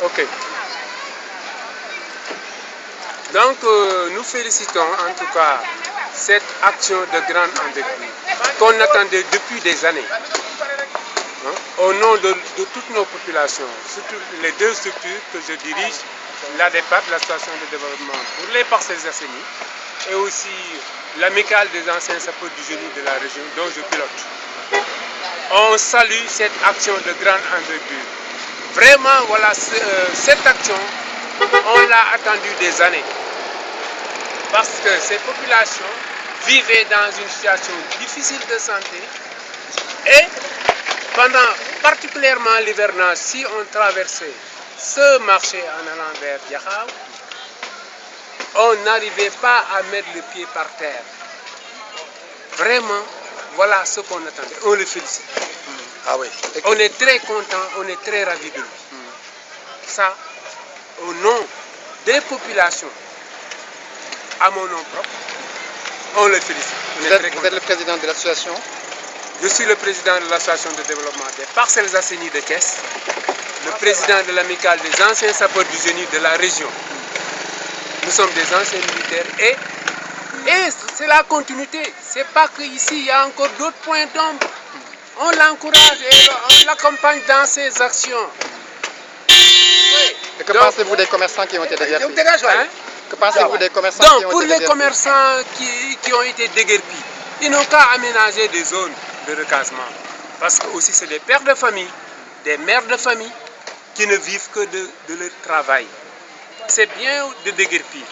Ok. Donc, nous félicitons en tout cas cette action de grande envergure qu'on attendait depuis des années. Hein, au nom de toutes nos populations, surtout les deux structures que je dirige, l'ADEPAP, l'association de développement pour les Parcelles Assainies, et aussi l'amicale des anciens sapeurs du génie de la région dont je pilote. On salue cette action de grande envergure. Vraiment, voilà, cette action, on l'a attendue des années. Parce que ces populations vivaient dans une situation difficile de santé et pendant particulièrement l'hivernage, si on traversait ce marché en allant vers Diakhao, on n'arrivait pas à mettre le pied par terre. Vraiment, voilà ce qu'on attendait. On le félicite. Ah oui. On est très content, on est très ravis de lui. Ça, au nom des populations, à mon nom propre, on le félicite. Vous êtes le président de l'association? Je suis le président de l'association de développement des Parcelles Assainies de Thiès, le président de l'amicale des anciens sapeurs du génie de la région. Nous sommes des anciens militaires et c'est la continuité. C'est pas qu'ici il y a encore d'autres points d'ombre. On l'encourage et on l'accompagne dans ses actions. Oui. Et que pensez-vous des commerçants qui ont été déguerpis? Hein? Que pensez-vous des commerçants qui ont pour été les déguerpis? commerçants qui ont été déguerpis, ils n'ont qu'à aménager des zones de recasement. Parce que aussi c'est des pères de famille, des mères de famille qui ne vivent que de leur travail. C'est bien de déguerpir,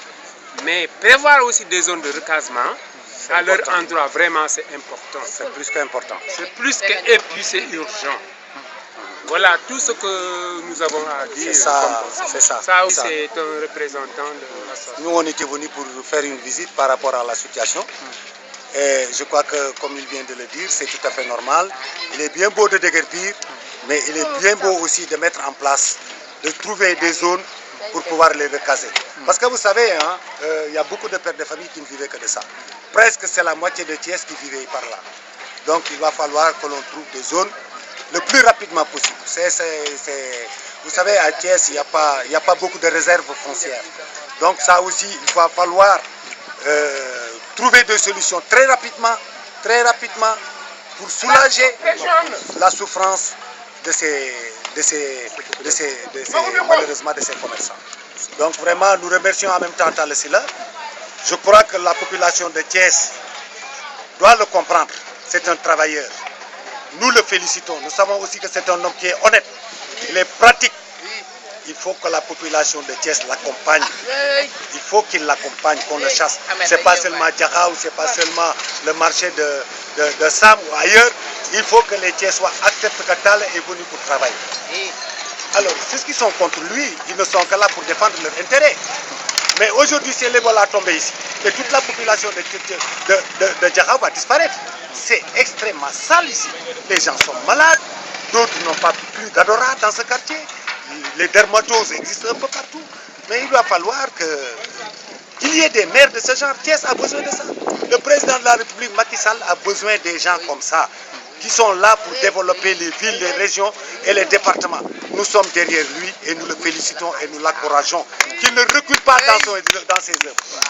mais prévoir aussi des zones de recasement à leur endroit, vraiment c'est important. C'est plus qu'important. C'est plus que, et puis c'est urgent. Voilà tout ce que nous avons à dire. C'est ça. Ça aussi c'est un représentant de l'association. Nous on était venus pour faire une visite par rapport à la situation. Et je crois que, comme il vient de le dire, c'est tout à fait normal. Il est bien beau de déguerpir, mais il est bien beau aussi de mettre en place, de trouver des zones pour pouvoir les recaser. Parce que vous savez, hein, il y a beaucoup de pères de famille qui ne vivaient que de ça. Presque c'est la moitié de Thiès qui vivait par là. Donc il va falloir que l'on trouve des zones le plus rapidement possible. Vous savez, à Thiès, il n'y a pas beaucoup de réserves foncières. Donc ça aussi, il va falloir trouver des solutions très rapidement pour soulager la souffrance malheureusement de ces commerçants. Donc vraiment, nous remercions en même temps Talla Sylla. Je crois que la population de Thiès doit le comprendre. C'est un travailleur. Nous le félicitons. Nous savons aussi que c'est un homme qui est honnête. Il est pratique. Il faut que la population de Thiès l'accompagne. Il faut qu'il l'accompagne, qu'on le chasse. Ce n'est pas seulement Diakhao, ce n'est pas seulement le marché de Sam ou ailleurs. Il faut que les Thiessois acceptent que Talla est venu pour travailler. Alors, ceux qui sont contre lui, ils ne sont que là pour défendre leurs intérêts. Mais aujourd'hui, si l'Ebola tombe ici, et toute la population de Diakhao va disparaître. C'est extrêmement sale ici. Les gens sont malades, d'autres n'ont pas plus d'odorat dans ce quartier. Les dermatoses existent un peu partout. Mais il va falloir qu'il y ait des maires de ce genre. Thiès a besoin de ça. Le président de la République, Macky Sall, a besoin des gens comme ça, qui sont là pour développer les villes, les régions et les départements. Nous sommes derrière lui et nous le félicitons et nous l'encourageons. Qu'il ne recule pas dans ses œuvres.